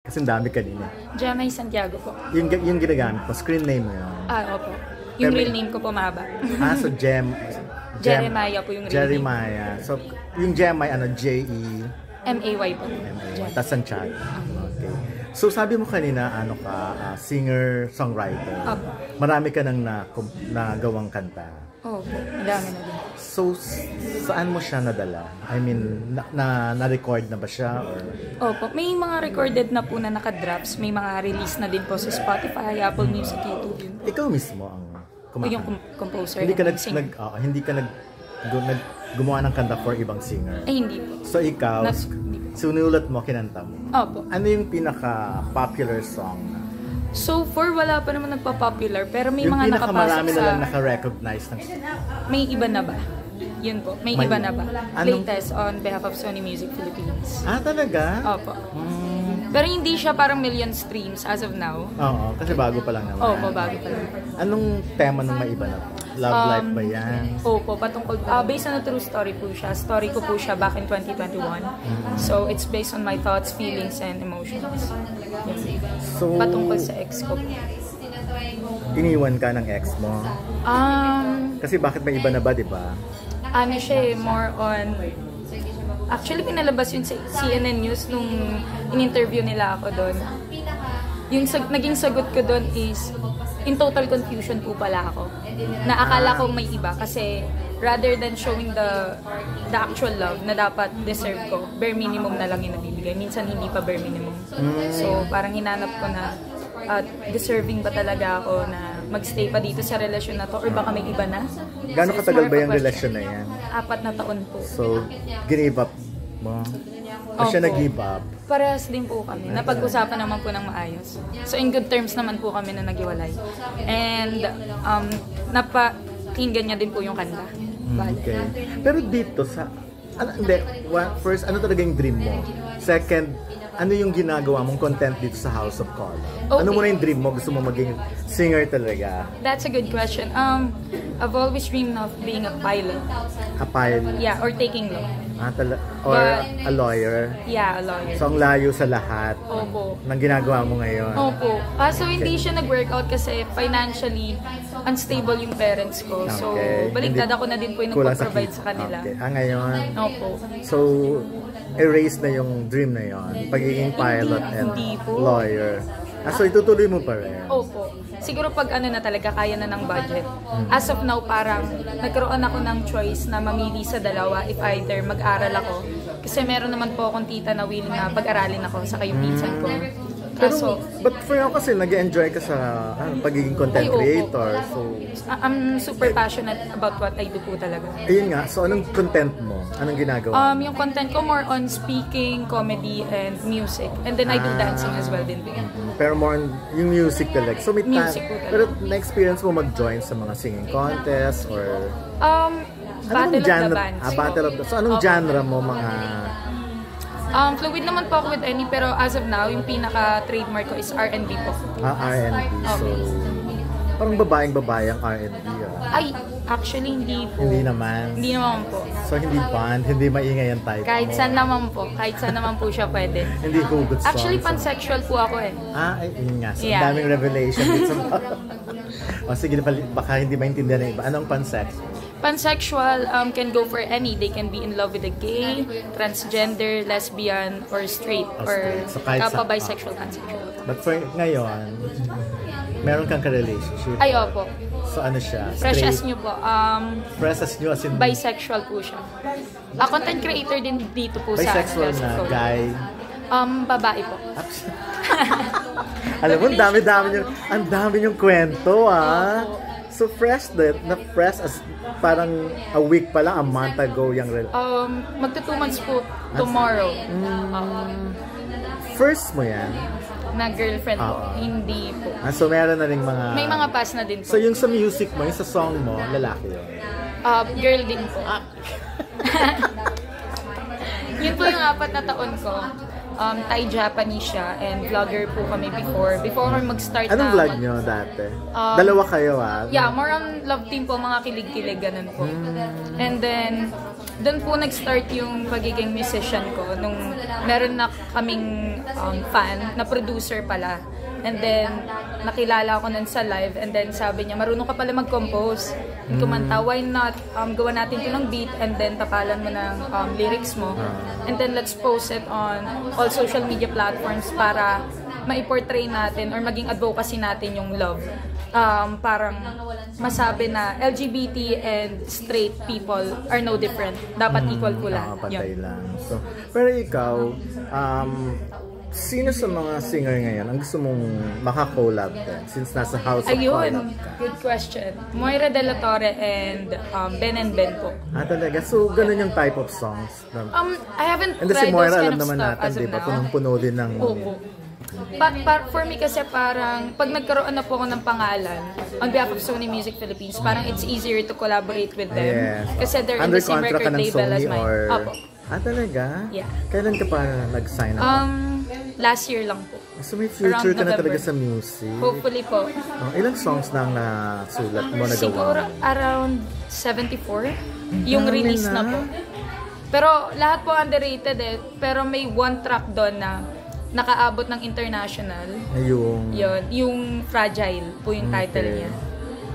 Kasi dami kanina. Jamay Santiago po. Yung ginagamit mo, screen name mo yun. Opo. Yung real name ko po mahaba. So Jeremiah po yung real Jeremiah. name. So, yung Jeremiah, J-E... M-A-Y po. M-A-Y. Tas Santiago. Okay. So, sabi mo kanina, singer, songwriter. Marami ka nang nagawang kanta. Opo, dami na din. So, saan mo siya nadala? I mean, na-record na ba siya? Or? Opo, may mga recorded na po na naka-drops. May mga release na din po sa Spotify, Apple Music, YouTube. Ikaw mismo ang kumakanta? Yung composer. Hindi ka gumawa ng kanta for ibang singer? Ay, hindi po. So, ikaw, sinulat mo, kinanta mo? Opo. Ano yung pinaka-popular song? So, wala pa naman nagpa-popular, pero may yung mga nakapasok marami na lang naka-recognize ng... May iba na ba? Yun po, may iba na ba? Latest on behalf of Sony Music Philippines. Talaga? Opo. Pero hindi siya parang million streams as of now. Oo, kasi bago pa lang naman. Opo, bago pa lang. Anong tema ng may iba na po? Love life ba yan? Opo, patungkol. Based on a true story po siya. Story ko po siya back in 2021. So, it's based on my thoughts, feelings, and emotions. So, patungkol sa ex ko po. Iniwan ka ng ex mo? Kasi bakit may iba na ba, di ba? Ano siya more on... Actually, pinalabas yun sa CNN News nung in-interview nila ako doon. Yung naging sagot ko doon is, in total confusion po pala ako. Naakala ko may iba kasi rather than showing the actual love na dapat deserve ko, bare minimum na lang yung nabibigay. Minsan hindi pa bare minimum. So parang hinanap ko na deserving ba talaga ako na magstay pa dito sa relasyon na to or baka may iba na. Gano'ng katagal ba yung relasyon na yan? 4 na taon po. So, give up mo? O siya nag-give up? Parehas din po kami. Napag-usapan naman po ng maayos. So, in good terms naman po kami na naghiwalay. And, napakinggan niya din po yung kanta. Okay. Pero dito sa... First, ano talaga yung dream mo? Second, ano yung ginagawa mong content dito sa House of Color? Okay. Ano muna yung dream mo? Gusto mo maging singer talaga? That's a good question. I've always dreamed of being a pilot. A pilot? Yeah, or taking law. A lawyer? Yeah, a lawyer. So, ang layo sa lahat ng ginagawa mo ngayon? Opo. So, hindi siya nag-workout kasi financially unstable yung parents ko. So, baliktad ako na din po yung nagpo-provide sa kanila. Okay. Ngayon? Opo. So, erase na yung dream na yon, pagiging pilot and lawyer. So itutuloy mo pa rin? Opo. Siguro pag na talaga kaya na ng budget. As of now, parang nagkaroon ako ng choice na mamili sa dalawa if either mag-aral ako. Kasi meron naman po akong tita na willing na pag-aralin ako sa yung pinsan ko. Pero, but for you kasi nag-enjoy ka sa pagiging content creator. So, I'm super passionate about what I do po talaga. Ayun nga, so anong content mo? Anong ginagawa? Yung content ko more on speaking, comedy, and music. And then I do dancing as well din. Pero more on yung music talaga. So may music po talaga. Pero na-experience mo mag-join sa mga singing contest or... Battle of the Bands. Battle of the... So anong genre mo mga... Fluid naman po ako with any, pero as of now, yung pinaka-trademark ko is R&B po. R&B. So, parang babaeng-babae ang R&B. Ay, actually hindi po. Hindi naman? Hindi naman po. So, hindi band, hindi maingay ang type kahit saan naman po. Kahit saan naman po siya pwede. Hindi hugot songs. Actually, pansexual po ako eh. Yun nga. So, daming revelation dito. Sige, baka hindi maintindihan ng iba. Anong pansexual? Pansexual can go for any. They can be in love with a gay, transgender, lesbian, or straight, or so, kapwa bisexual, pansexual. But for ngayon, meron kang ka-relationship? Ay, opo. So ano siya? Fresh as new po. Fresh as new as in... Bisexual po siya. Content creator din dito po sa... Bisexual na guy? Babae po. Alam mo, ang dami yung kwento, So fresh na fresh as parang a week pa lang, a month ago yung magta 2 months po tomorrow. First mo yan? Na girlfriend po. Hindi po. So meron na rin mga... May mga pass na din po. So yung sa music mo, yung sa song mo, lalaki yun? Girl din po. Yun po yung 4 na taon ko. Thai Japanese siya and vlogger po kami before mag-start. Anong vlog nyo dati? Dalawa kayo Yeah, more on love team po, mga kilig-kilig, ganun po. And then, doon po nag-start yung pagiging musician ko nung meron na kaming fan na producer pala. And then, nakilala ko nun sa live and then sabi niya, marunong ka pala mag-compose. Kumanta, why not gawa natin ito ng beat and then tapalan mo ng lyrics mo. And then let's post it on all social media platforms para ma-portray natin or maging advocacy natin yung love. Parang masabi na LGBT and straight people are no different. Dapat equal po lahat. Patay lang. So, pero ikaw, sino sa mga singer ngayon ang gusto mong makakollab din since nasa House of Collab ka? Good question. Moira De La Torre and Ben and Ben po. Talaga? So, ganun yung type of songs? I haven't and tried si Moira, those kind alam of naman stuff natin, as of diba? now. Punong-puno din ng... Opo. For me kasi parang, pag nagkaroon na po ako ng pangalan on behalf of Sony Music Philippines, parang it's easier to collaborate with them. Yes. Kasi they're in the same record label as mine. Or... Opo. Talaga? Yeah. Kailan ka pa nag-sign up? Last year lang po. So may future ka na talaga sa music? Hopefully po. Ilang songs na ang nasulat mo, nagawa? Siguro around 74 yung release na po. Pero lahat po underrated pero may one track doon na nakaabot ng international. Yung Fragile po yung title niya.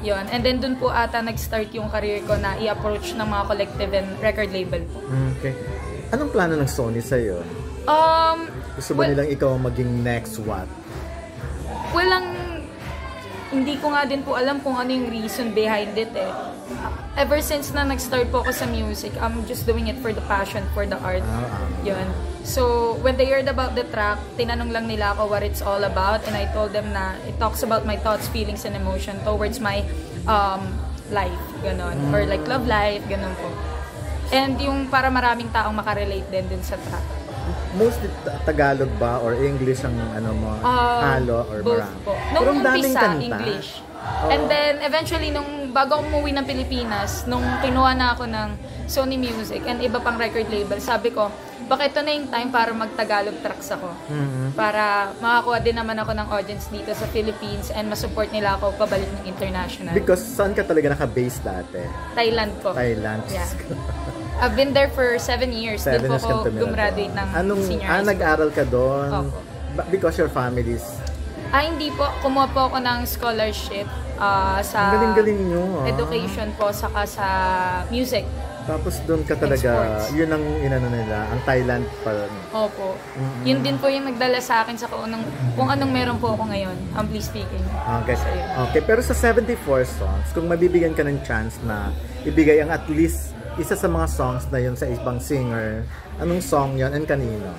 Yun. And then dun po ata nag-start yung career ko na i-approach ng mga collective and record label po. Okay. Anong plano ng Sony sa'yo? Gusto ba nilang ikaw maging next what? Hindi ko nga din po alam kung ano yung reason behind it Ever since na nag-start po ako sa music, I'm just doing it for the passion, for the art. Yun. So, when they heard about the track, tinanong lang nila ako what it's all about and I told them na it talks about my thoughts, feelings, and emotion towards my life, ganon. Or like love life, ganon po. And yung para maraming taong makarelate din sa track. Mostly Tagalog ba or English ang halo or both marami? Po. Nung umpisa, English. And then, eventually, bago ako umuwi ng Pilipinas, nung kinuha na ako ng Sony Music and iba pang record label, sabi ko, baka ito na yung time para mag-Tagalog tracks ako. Para makakuha din naman ako ng audience dito sa Philippines and masupport nila ako pabalik ng international. Because saan ka talaga naka-base dati? Thailand po. Thailand. Yeah. I've been there for 7 years. 7 years po ako gumraduate ng senior high school. Nag-aral ka doon? Opo. Because your family's... Hindi po. Kumuha po ako ng scholarship sa galing-galing nyo, education po, saka sa music. Tapos doon ka talaga, yun ang inano nila, ang Thailand pa. Opo. Yun din po yung nagdala sa akin sa kung anong meron po ako ngayon, humbly speaking. Okay. Okay, pero sa 74 songs, kung mabibigyan ka ng chance na ibigay ang at least isa sa mga songs na yun sa ibang singer, anong song yun and kanino?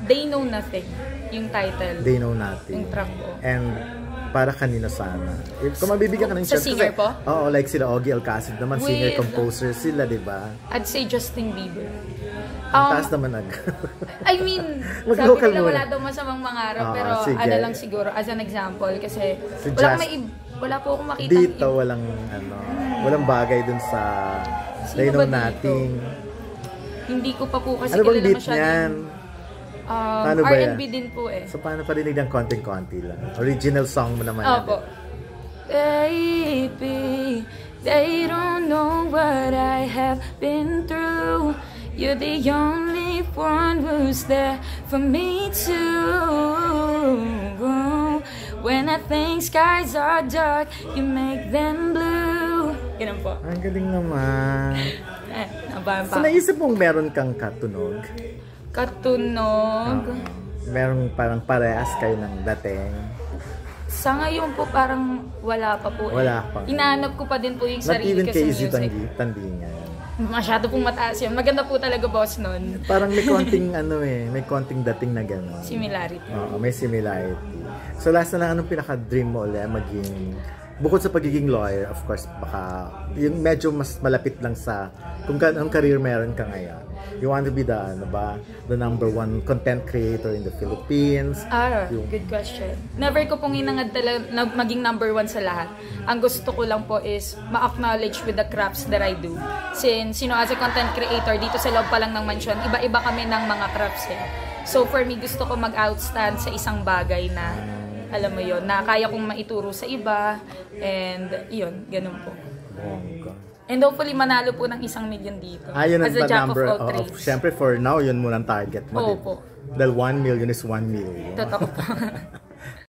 They Know Nothing, yung title. They Know Nothing. Yung track po. And para kanino sana? Kung mabibigyan ka ng chance. Sa singer po? Oo, like sila Ogie Alcacid naman, singer-composer sila, di ba? I'd say Justin Bieber. Ang taas naman I mean, sabi nila wala daw masamang mangarap, pero ano lang siguro, as an example, kasi wala po akong makita. Dito, walang bagay dun sa They Know Nothing. Hindi ko pa po kasi ano bang beat niyan? R&B din po So paano parinig ng konting-konti lang? Original song mo naman yan. Opo. Baby, they don't know what I have been through. You're the only one who's there for me too. When I think skies are dark, you make them blue. Ganun po. Ang galing naman. So naisip mong meron kang katunog? Katunog? Merong parang parehas kayo ng dating? Sa ngayon po parang wala pa po. Wala pa. Inaanap ko pa din po yung sarili ko sa music. Not even Tandingan. Masyado pong mataas yun. Maganda po talaga boss nun. Parang may konting may konting dating na gano'n. Similarity. Oo, may similarity. So last na lang, anong pinaka-dream mo ulit maging, bukod sa pagiging lawyer, of course, baka yung medyo mas malapit lang sa kung anong career meron ka ngayon. You want to be the number one content creator in the Philippines? Good question. Never ko pong inangad na maging number one sa lahat. Ang gusto ko lang po is ma-acknowledge with the crafts that I do. Since, as a content creator, dito sa loob pa lang ng mansion, iba-iba kami ng mga crafts So for me, gusto ko mag-outstand sa isang bagay na, alam mo yon, na kaya kong maituro sa iba. And yun, ganun po. Bongga. And hopefully, manalo po ng 1 million dito. Yun as a ang jack number. of all trades. Siyempre, for now, yun muna ang target mo. Opo. Dahil 1 million is 1 million. Totoo po.